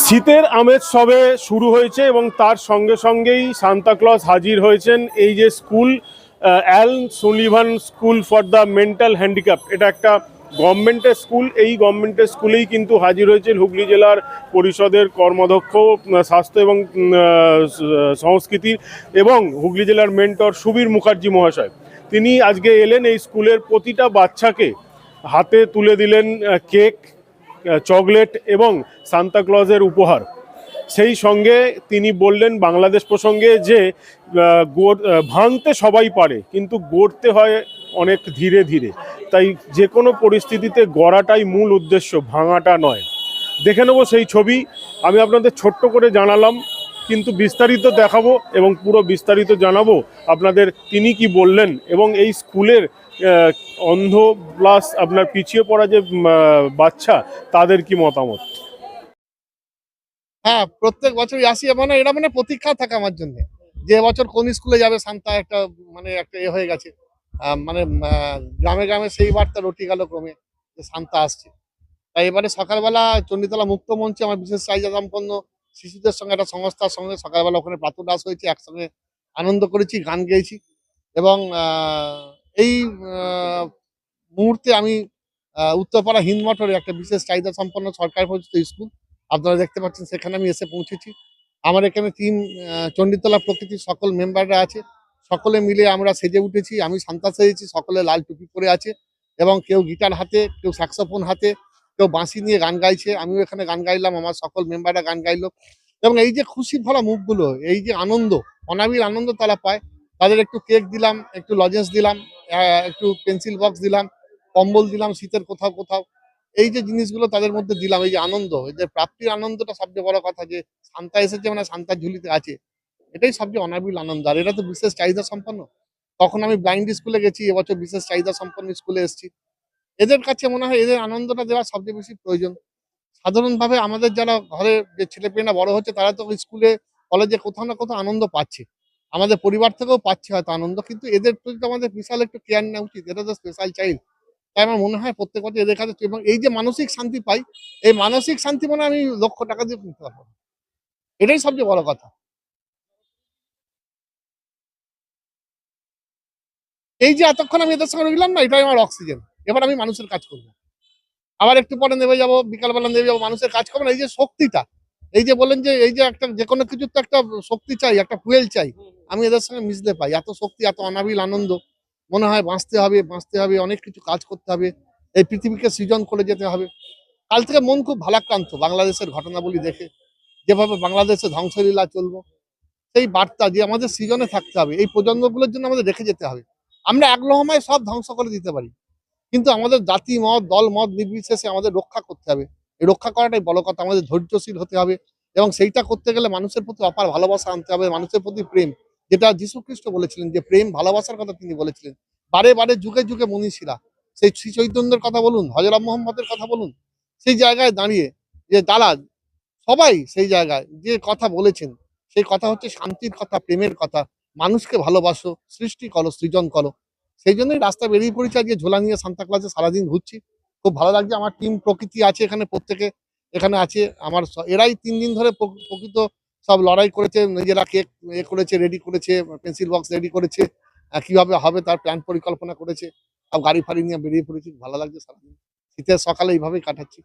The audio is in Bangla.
শীতের আমেজ সবে শুরু হয়েছে এবং তার সঙ্গে সঙ্গেই সান্তাক্লজ হাজির হয়েছেন। এই যে school, Al Sullivan school for the mental handicap, এটা একটা গভর্নমেন্টের স্কুল। এই গভর্নমেন্টের স্কুলেই কিন্তু হাজির হয়েছে হুগলি জেলার পরিষদের কর্মাধ্যক্ষ স্বাস্থ্য এবং সংস্কৃতির এবং হুগলি জেলার মেন্টর সুবীর মুখার্জি মহাশয়। তিনি আজকে এলেন, এই স্কুলের প্রতিটা বাচ্চাকে হাতে তুলে দিলেন কেক, চকলেট এবং সান্তাক্লজের উপহার। সেই সঙ্গে তিনি বললেন বাংলাদেশ প্রসঙ্গে যে ভাঙতে সবাই পারে, কিন্তু গড়তে হয় অনেক ধীরে ধীরে। তাই যে কোনো পরিস্থিতিতে গড়াটাই মূল উদ্দেশ্য, ভাঙাটা নয়। দেখে নেব সেই ছবি। আমি আপনাদের ছোট্ট করে জানালাম, কিন্তু বিস্তারিত দেখাবো এবং পুরো বিস্তারিত জানাবো আপনাদের তিনি কি বললেন এবং এই স্কুলের অন্ধ প্লাস আপনার পিছিয়ে পড়া যে বাচ্চা, তাদের কি মতামত। হ্যাঁ, প্রত্যেক বছরই আসি। মানে এটা মানে প্রতীক্ষা থাকে আমার জন্য যে এবছর কোন স্কুলে যাবে শান্তা। একটা মানে একটা হয়ে গেছে। মানে গ্রামে গ্রামে সেই বার্তা রটি গেল ক্রমে যে শান্তা আসছে। তাই এবারে সকালবেলা চণ্ডীতলা মুক্ত মঞ্চে আমার বিশেষ চাহিদা সম্পন্ন শিশুদের সঙ্গে একটা সংস্থার সঙ্গে সকালবেলা ওখানে প্রাতঃরাশ হয়েছে, একসঙ্গে আনন্দ করেছি, গান গেয়েছি। এবং এই মুহূর্তে আমি উত্তরপাড়া হিন্দমঠরে একটা বিশেষ চাহিদা সম্পন্ন সরকারি পরিচিত স্কুল আপনারা দেখতে পাচ্ছেন, সেখানে আমি এসে পৌঁছেছি। আমার এখানে টিম চণ্ডীতলা প্রকৃতির সকল মেম্বাররা আছে। সকলে মিলে আমরা সেজে উঠেছি। আমি শান্তা সেজেছি, সকলে লাল টুপি পরে আছে এবং কেউ গিটার হাতে, কেউ স্যাক্সোফোন হাতে, কেউ বাঁশি নিয়ে গান গাইছে। আমিও এখানে গান গাইলাম, আমার সকল মেম্বাররা গান গাইলো। এবং এই যে খুশি ভরা মুখগুলো, এই যে আনন্দ, অনাবিল আনন্দ তারা পায়, তাদের একটু কেক দিলাম, একটু লজেন্স দিলাম, একটু পেন্সিল বক্স দিলাম, কম্বল দিলাম শীতের কোথাও কোথাও। এই যে জিনিসগুলো তাদের মধ্যে দিলাম, এই যে আনন্দ, এদের প্রাপ্তির আনন্দটা সবচেয়ে বড় কথা, যে শান্তা এসেছে মানে শান্তার ঝুলিতে আছে, এটাই সবচেয়ে অনাবিল আনন্দ। আর এরা তো বিশেষ চাহিদা সম্পন্ন। তখন আমি ব্লাইন্ড স্কুলে গেছি, এবছর বিশেষ চাহিদা সম্পন্ন স্কুলে এসেছি। এদের কাছে মনে হয় এদের আনন্দটা দেওয়া সবচেয়ে বেশি প্রয়োজন। সাধারণভাবে আমাদের যারা ঘরে যে ছেলেমেয়েরা বড় হচ্ছে, তারা তো স্কুলে কলেজে কোথাও না কোথাও আনন্দ পাচ্ছে, আমাদের পরিবার থেকেও পাচ্ছে হয়তো আনন্দ, কিন্তু এদের প্রতি তো আমাদের বিশাল একটু কেয়ার নেওয়া উচিত। এটা তো স্পেশাল চাইল্ড। তাই আমার মনে হয় প্রত্যেক বছর এদের কাছে, এবং এই যে মানসিক শান্তি পাই, এই মানসিক শান্তি মানে আমি লক্ষ টাকা দিয়ে কিনতে পারবো না। এটাই সবচেয়ে বড় কথা। এই যে এতক্ষণ আমি এদের সঙ্গে রইলাম না, এটাই আমার অক্সিজেন। এবার আমি মানুষের কাজ করবো। আবার একটু পরে নেমে যাবো, বিকালবেলা নেমে যাবো, মানুষের কাজ করবো না। এই যে শক্তিটা, এই যে বলেন যে এই যে একটা যে কোনো কিছুর তো একটা শক্তি চাই, একটা ফুয়েল চাই। আমি এদের সঙ্গে মিশতে পাই, এত শক্তি, এত অনাবিল আনন্দ। মনে হয় বাঁচতে হবে, বাঁচতে হবে, অনেক কিছু কাজ করতে হবে, এই পৃথিবীকে সৃজন করে যেতে হবে। কাল থেকে মন খুব ভারাক্রান্ত বাংলাদেশের ঘটনাবলী দেখে, যেভাবে বাংলাদেশে ধ্বংসলীলা চলবো। সেই বার্তা যে আমাদের সৃজনে থাকতে হবে, এই প্রজন্মগুলোর জন্য আমাদের রেখে যেতে হবে। আমরা এক লহমায় সব ধ্বংস করে দিতে পারি, কিন্তু আমাদের জাতি মত দল মত নির্বিশেষে আমাদের রক্ষা করতে হবে। এই রক্ষা করাটাই বড় কথা। আমাদের ধৈর্যশীল হতে হবে এবং সেইটা করতে গেলে মানুষের প্রতি অপার ভালোবাসা আনতে হবে, মানুষের প্রতি প্রেম, যেটা যীশু খ্রিস্ট বলেছিলেন, যে প্রেম ভালোবাসার কথা তিনি বলেছিলেন। বারে বারে যুগে যুগে মনীষীরা, সেই শ্রী চৈতন্যের কথা বলুন, হযরত মুহাম্মদের কথা বলুন, সেই জায়গায় দাঁড়িয়ে যে তারা সবাই সেই জায়গায় যে কথা বলেছেন, সেই কথা হচ্ছে শান্তির কথা, প্রেমের কথা। মানুষকে ভালোবাসো, সৃষ্টি করো, সৃজন করো। সেই জন্যই রাস্তায় বেরিয়ে পড়েছি, আজকে ঝোলা নিয়ে সান্তাক্লজে সারাদিন ঘুরছি। খুব ভালো লাগছে। আমার টিম প্রকৃতি আছে এখানে, প্রত্যেকে এখানে আছে। আমার এরাই ৩ দিন ধরে প্রকৃত সব লড়াই করেছে, নিজেরা কেক করেছে, রেডি করেছে, পেন্সিল বক্স রেডি করেছে, কিভাবে হবে তার প্ল্যান পরিকল্পনা করেছে। সব গাড়ি ফাড়ি নিয়ে বেরিয়ে পড়েছি, ভালো লাগছে সারাদিন। শীতের সকালে এইভাবেই কাটাচ্ছি।